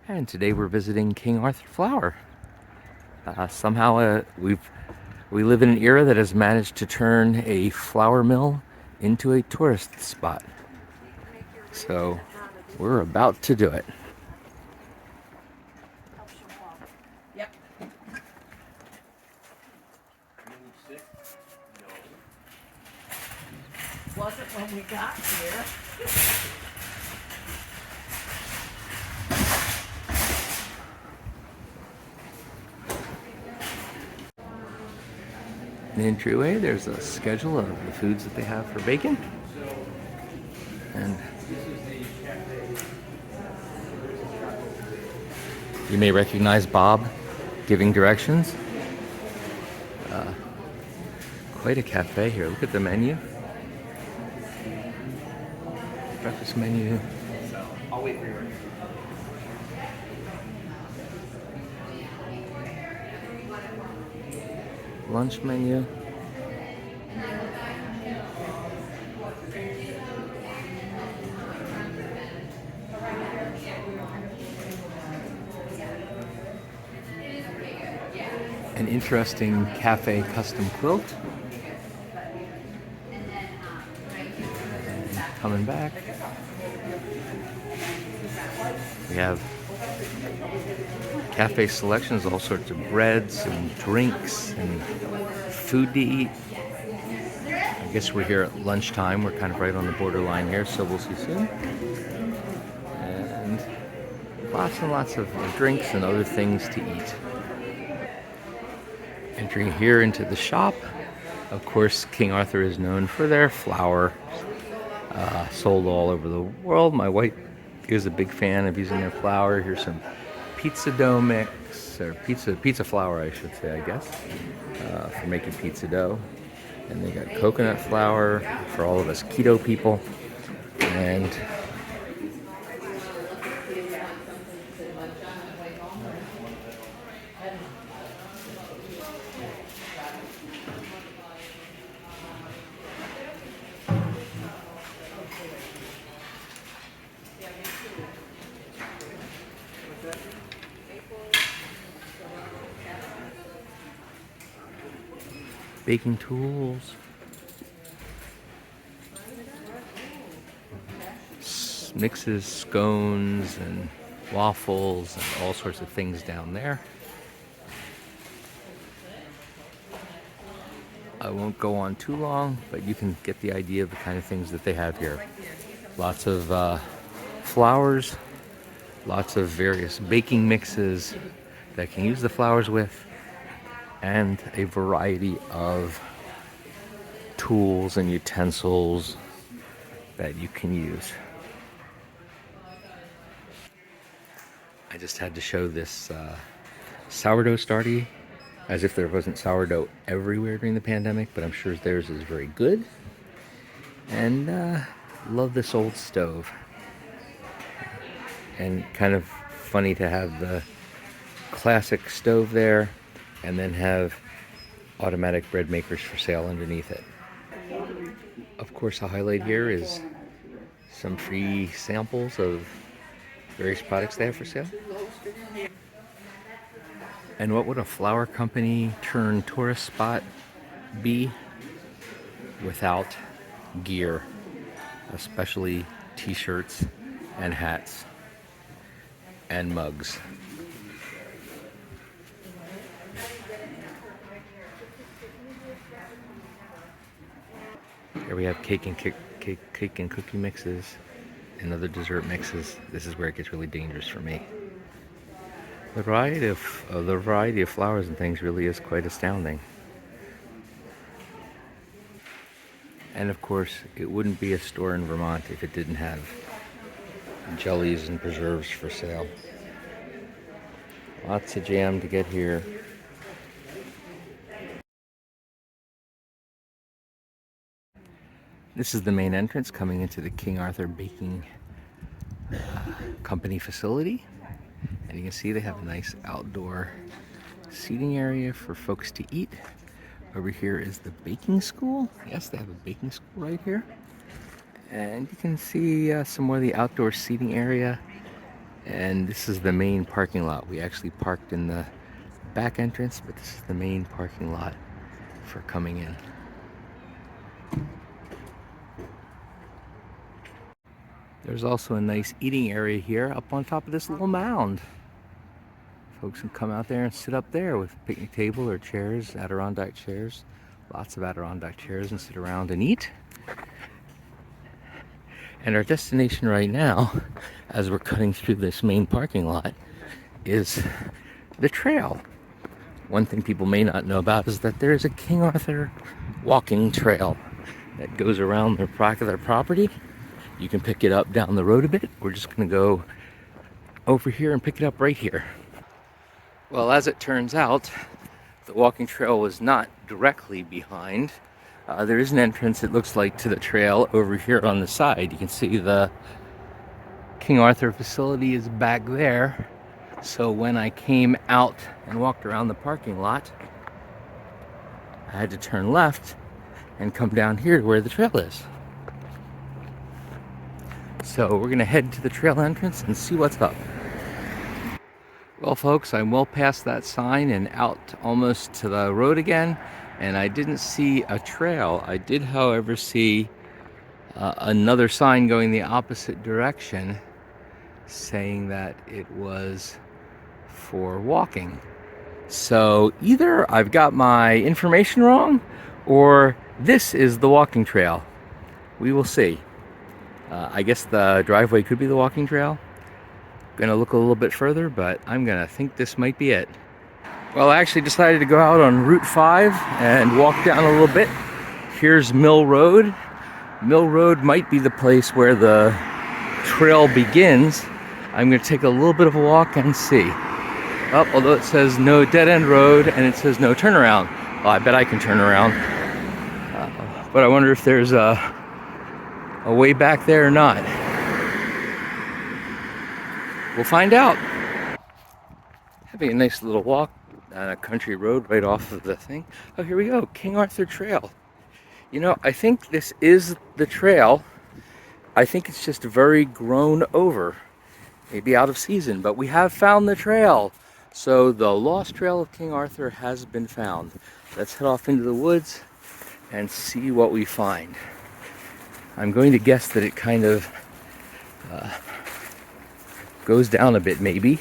And today we're visiting King Arthur Flour. Somehow we live in an era that has managed to turn a flour mill into a tourist spot. So we're about to do it. Yep. Wasn't when we got here. In the entryway, there's a schedule of the foods that they have for baking. And you may recognize Bob giving directions. Quite a cafe here. Look at the menu. Breakfast menu. I'll wait for you. Lunch menu. An interesting cafe custom quilt. And coming back, we have cafe selections, all sorts of breads and drinks and food to eat. I guess we're here at lunchtime. We're kind of right on the borderline here, so we'll see soon. And lots of drinks and other things to eat. Entering here into the shop, of course, King Arthur is known for their flour, sold all over the world. My wife is a big fan of using their flour. Here's some pizza dough mix, or pizza flour, I should say, I guess, for making pizza dough. And they got coconut flour for all of us keto people, and baking tools, mixes, scones, and waffles, and all sorts of things down there. I won't go on too long, but you can get the idea of the kind of things that they have here. Lots of flours, lots of various baking mixes that can use the flours with, and a variety of tools and utensils that you can use. I just had to show this sourdough starty, as if there wasn't sourdough everywhere during the pandemic, but I'm sure theirs is very good. And love this old stove. And kind of funny to have the classic stove there and then have automatic bread makers for sale underneath it. Of course, a highlight here is some free samples of various products they have for sale. And what would a flower company turned tourist spot be without gear, especially t-shirts and hats and mugs? Here we have cake and cookie mixes and other dessert mixes. This is where it gets really dangerous for me. The variety of flowers and things really is quite astounding. And of course, it wouldn't be a store in Vermont if it didn't have jellies and preserves for sale. Lots of jam to get here. This is the main entrance coming into the King Arthur Baking Company facility. And you can see they have a nice outdoor seating area for folks to eat. Over here is the baking school. Yes, they have a baking school right here. And you can see some more of the outdoor seating area And this is the main parking lot. We actually parked in the back entrance, but this is the main parking lot for coming in. There's also a nice eating area here up on top of this little mound. Folks can come out there and sit up there with a picnic table or chairs, Adirondack chairs. Lots of Adirondack chairs, and sit around and eat. And our destination right now, as we're cutting through this main parking lot, is the trail. One thing people may not know about is that there is a King Arthur walking trail that goes around their property. You can pick it up down the road a bit. We're just going to go over here and pick it up right here. Well, as it turns out, the walking trail was not directly behind. There is an entrance, it looks like, to the trail over here on the side. You can see the King Arthur facility is back there. So when I came out and walked around the parking lot, I had to turn left and come down here to where the trail is. So we're gonna head to the trail entrance and see what's up. Well, folks, I'm well past that sign and out almost to the road again, and I didn't see a trail. I did, however, see another sign going the opposite direction, saying that it was for walking. So either I've got my information wrong, or this is the walking trail. We will see. I guess the driveway could be the walking trail. Gonna look a little bit further, but I'm gonna think this might be it. Well, I actually decided to go out on Route 5 and walk down a little bit. Here's Mill Road. Mill Road might be the place where the trail begins. I'm gonna take a little bit of a walk and see. Oh, although it says no dead-end road and it says no turnaround. Well, I bet I can turn around. But I wonder if there's a way back there or not. We'll find out. Having a nice little walk on a country road right off of the thing. Oh, here we go, King Arthur Trail. You know, I think this is the trail. I think it's just very grown over, maybe out of season, but we have found the trail. So the lost trail of King Arthur has been found. Let's head off into the woods and see what we find. I'm going to guess that it kind of goes down a bit maybe,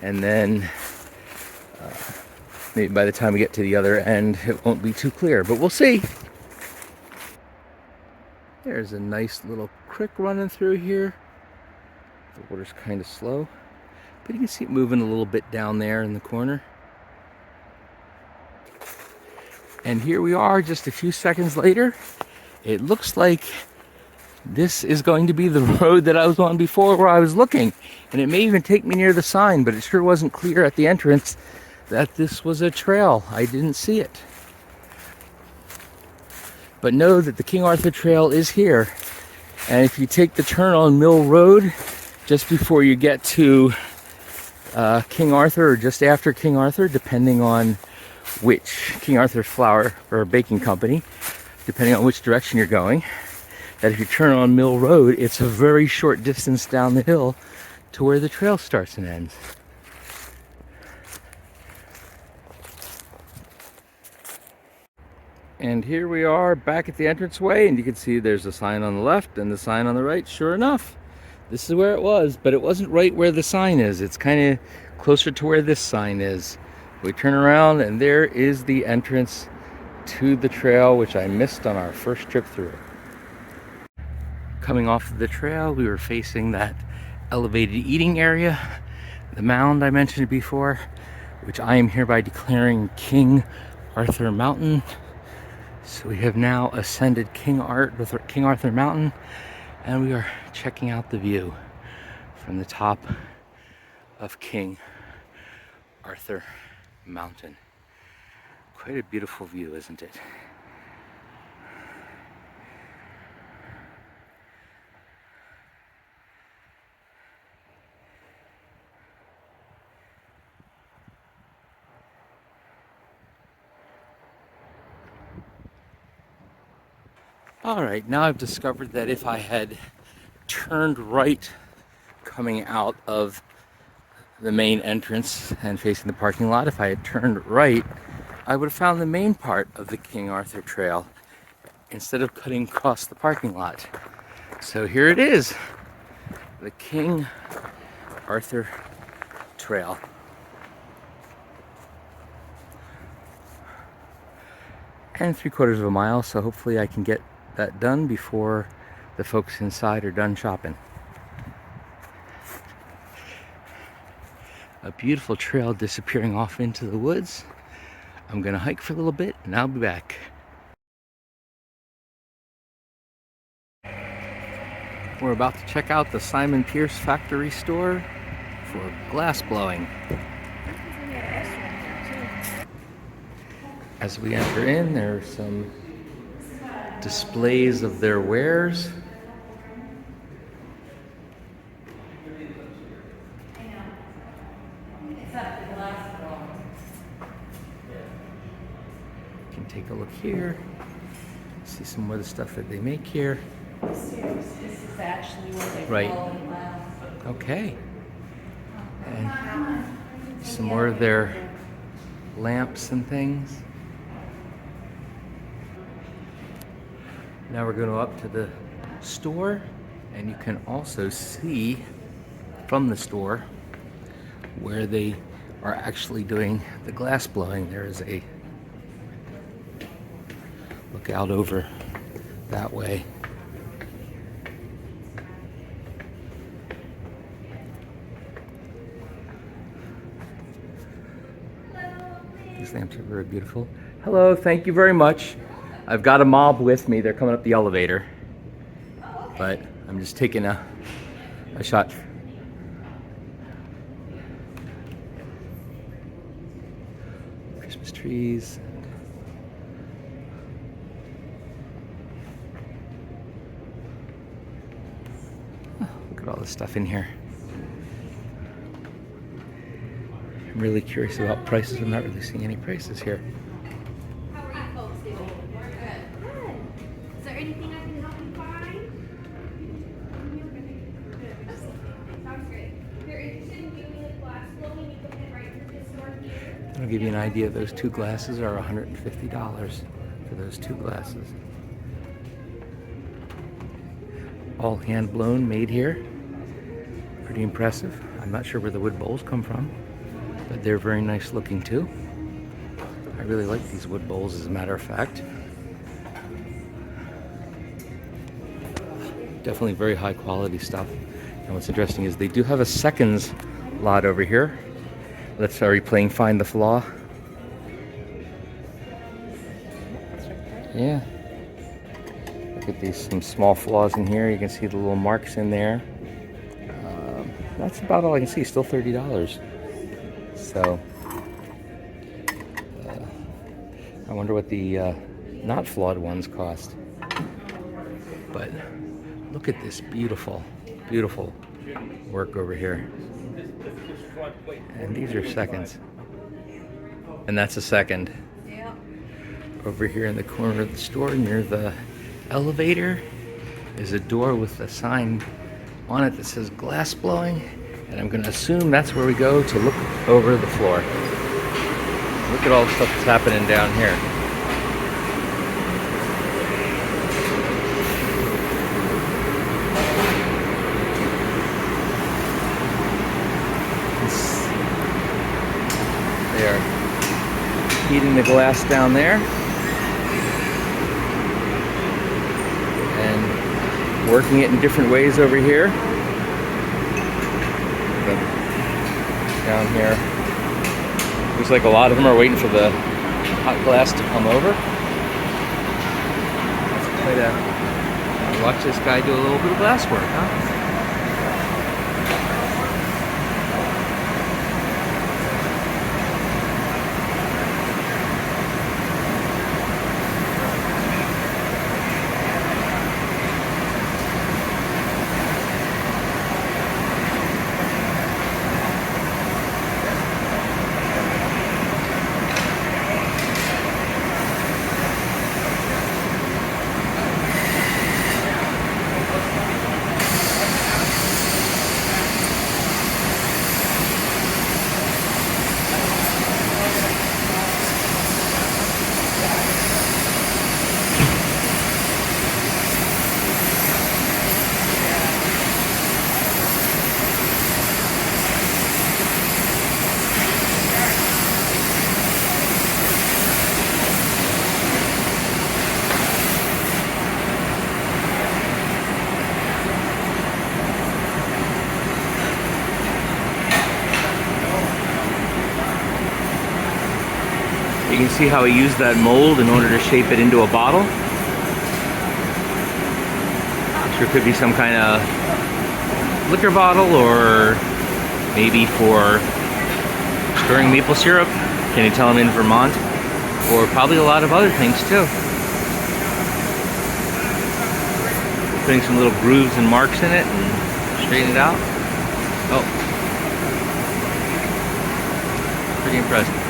and then maybe by the time we get to the other end it won't be too clear, but we'll see. There's a nice little creek running through here. The water's kind of slow, but you can see it moving a little bit down there in the corner. And here we are just a few seconds later. It looks like this is going to be the road that I was on before where I was looking. And it may even take me near the sign, but it sure wasn't clear at the entrance that this was a trail. I didn't see it. But know that the King Arthur Trail is here. And if you take the turn on Mill Road, just before you get to King Arthur, or just after King Arthur, depending on which King Arthur flour or baking company, depending on which direction you're going, that if you turn on Mill Road, it's a very short distance down the hill to where the trail starts and ends. And here we are back at the entranceway, and you can see there's a sign on the left and the sign on the right. Sure enough, this is where it was, but it wasn't right where the sign is. It's kind of closer to where this sign is. We turn around and there is the entrance to the trail, which I missed on our first trip through. Coming off of the trail, we were facing that elevated eating area, the mound I mentioned before, which I am hereby declaring King Arthur Mountain. So we have now ascended King Arthur Mountain, and we are checking out the view from the top of King Arthur Mountain. Quite a beautiful view, isn't it? All right, now I've discovered that if I had turned right coming out of the main entrance and facing the parking lot. If I had turned right, I would have found the main part of the King Arthur Trail instead of cutting across the parking lot. So here it is, the King Arthur Trail. And 3/4 of a mile, so hopefully I can get that done before the folks inside are done shopping. A beautiful trail disappearing off into the woods. I'm gonna hike for a little bit and I'll be back. We're about to check out the Simon Pearce factory store for glass blowing. As we enter in, there are some displays of their wares. You can take a look here, see some more of the stuff that they make here. This is actually where they Right. blow glass. Okay. And some more of their lamps and things. Now we're going to go up to the store, and you can also see from the store where they are actually doing the glass blowing. There is a look out over that way. These lamps are very beautiful. Hello, thank you very much. I've got a mob with me. They're coming up the elevator. But I'm just taking a shot. Christmas trees. Oh, look at all this stuff in here. I'm really curious about prices. I'm not really seeing any prices here. How are you folks doing? Good. Good. Is there anything I can help you find? Sounds great. If you're interested in doing the glass blowing, you can head right through this door here. I'll give you an idea. Those two glasses are $150 for those two glasses. All hand blown, made here. Pretty impressive. I'm not sure where the wood bowls come from, but they're very nice looking too. I really like these wood bowls, as a matter of fact. Definitely very high quality stuff. And what's interesting is they do have a seconds lot over here. Let's are we playing Find the Flaw? Yeah. Look at these, some small flaws in here. You can see the little marks in there. That's about all I can see. Still $30. So, I wonder what the not flawed ones cost. But look at this beautiful, beautiful work over here. And these are seconds. And that's a second. Yeah. Over here in the corner of the store near the elevator is a door with a sign on it that says glass blowing, and I'm going to assume that's where we go to look over the floor. Look at all the stuff that's happening down here. They are heating the glass down there and working it in different ways over here. Down here, looks like a lot of them are waiting for the hot glass to come over. That's quite a watch this guy do a little bit of glass work, huh? You can see how he used that mold in order to shape it into a bottle. I'm sure it could be some kind of liquor bottle, or maybe for storing maple syrup. Can you tell him in Vermont? Or probably a lot of other things too. Putting some little grooves and marks in it and straighten it out. Oh, pretty impressive.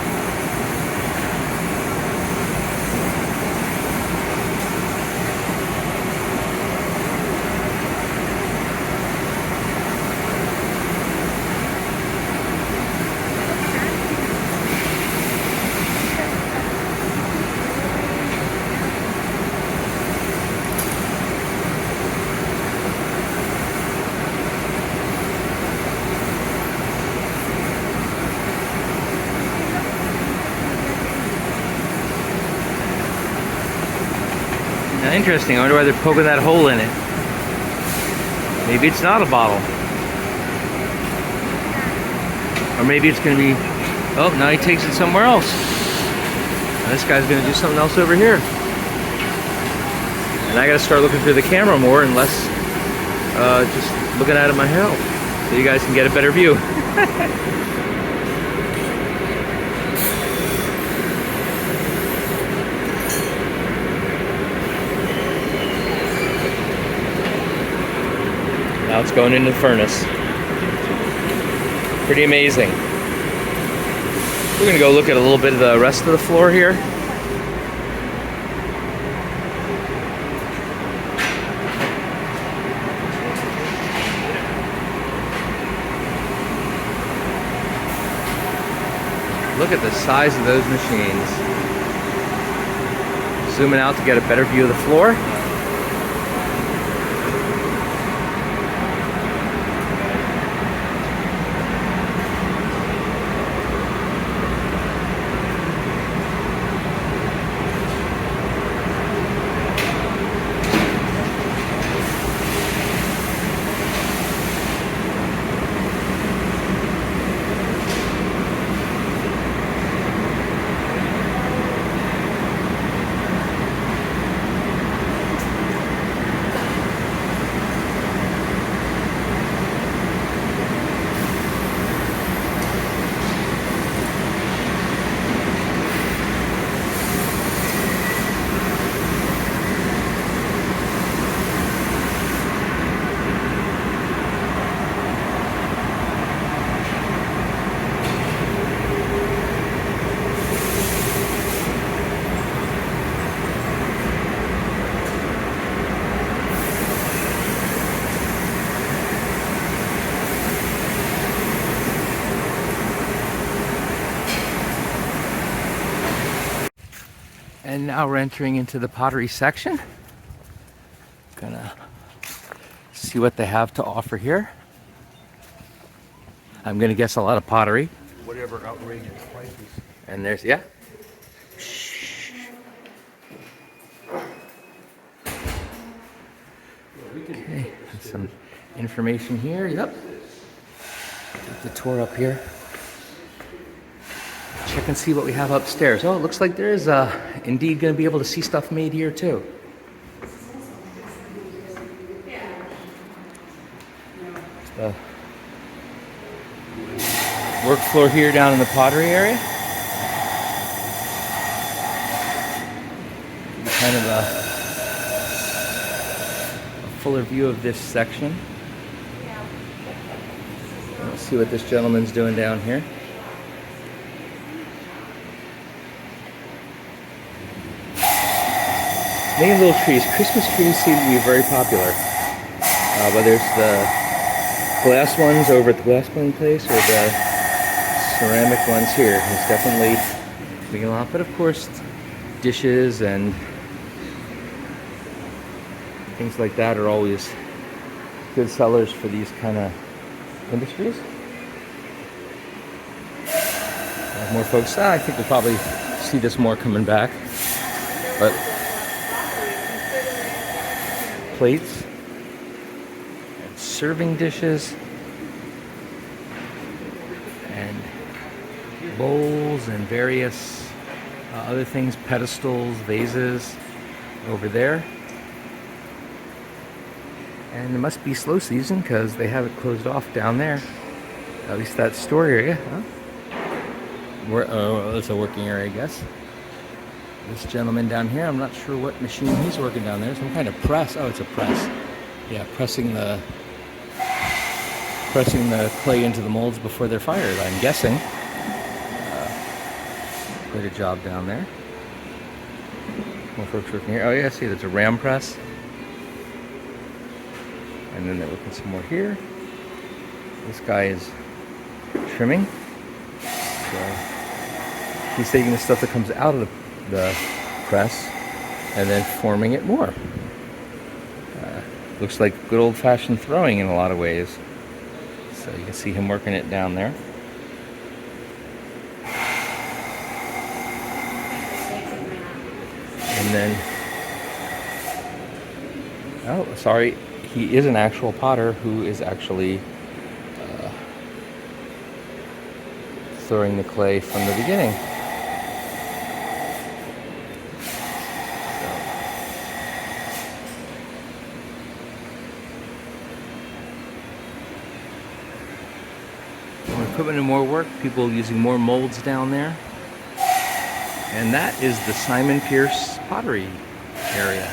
Now, interesting. I wonder why they're poking that hole in it. Maybe it's not a bottle. Or maybe it's going to be... Oh, now he takes it somewhere else. Now this guy's going to do something else over here. And I got to start looking through the camera more and less just looking at it myself, so you guys can get a better view. Now it's going into the furnace. Pretty amazing. We're going to go look at a little bit of the rest of the floor here. Look at the size of those machines. Zooming out to get a better view of the floor. And now we're entering into the pottery section. Gonna see what they have to offer here. I'm gonna guess a lot of pottery. Whatever outrageous prices. And there's, yeah. Okay, some information here. Yep. Take the tour up here. Check and see what we have upstairs. Oh, it looks like there is indeed going to be able to see stuff made here too. The work floor here down in the pottery area. Kind of a fuller view of this section. Let's see what this gentleman's doing down here. Making little trees. Christmas trees seem to be very popular. Whether it's the glass ones over at the glassblowing place or the ceramic ones here. It's definitely making a lot. But of course, dishes and things like that are always good sellers for these kind of industries. More folks. I think we'll probably see this more coming back. But plates and serving dishes and bowls and various Other things, pedestals, vases over there. And it must be slow season because they have it closed off down there. At least that store area, huh? It's a working area, I guess. This gentleman down here, I'm not sure what machine he's working down there. Some kind of press. Oh, it's a press. Yeah, pressing the clay into the molds before they're fired, I'm guessing. Quite a job down there. More folks working here. Oh yeah, see, there's a ram press. And then they're working some more here. This guy is trimming. So he's taking the stuff that comes out of the press and then forming it more. Looks like good old-fashioned throwing in a lot of ways. So you can see him working it down there. And then, oh, sorry, he is an actual potter who is actually throwing the clay from the beginning. More equipment and more work, people using more molds down there. And that is the Simon Pearce pottery area.